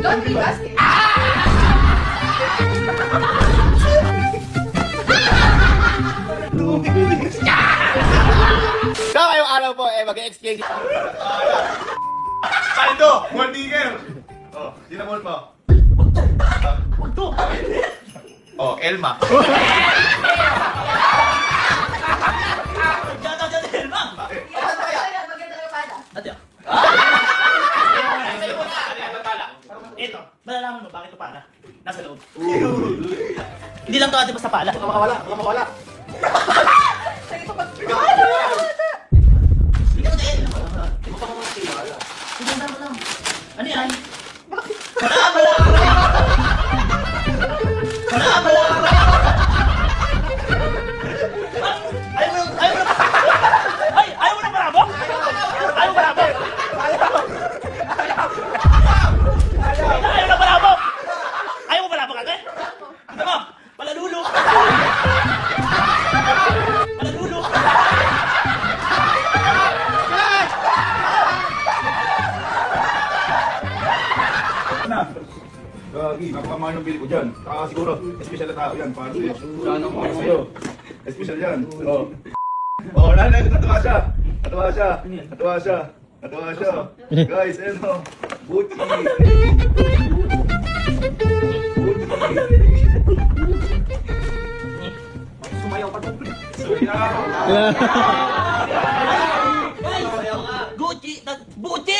Laundry basket. So, ngayong araw po, mag-exchange. Paldo! Gold digger! Oh, sinamol mo. Ito! Oh, Elma. Shoutout dyan, Elma! Maganda ng pala. Ate, ito, malalaman mo bakit ito pala. Nasa loob. Hindi lang ito ate basta pala. Baka mawala, baka mawala. Tignan mo lang. Ano yan? Ayaw mo na marabo? Ayaw mo marabo? Ayaw na marabo? Ayaw mo marabo kagad? Ano mo? Palalulo! Palalulo! Na. Gagi, napakamahal ng bili ko dyan. Siguro, espesyal na tao yan. Para sa'yo. Para sa'yo. Espesyal yan. Oh. Oh, nanay, natuwa siya. Natuwa siya. Natuwa siya. Natuwa siya. Guys, ano? Gucci. Gucci. Sumayaw pa doon. Gucci! Gucci!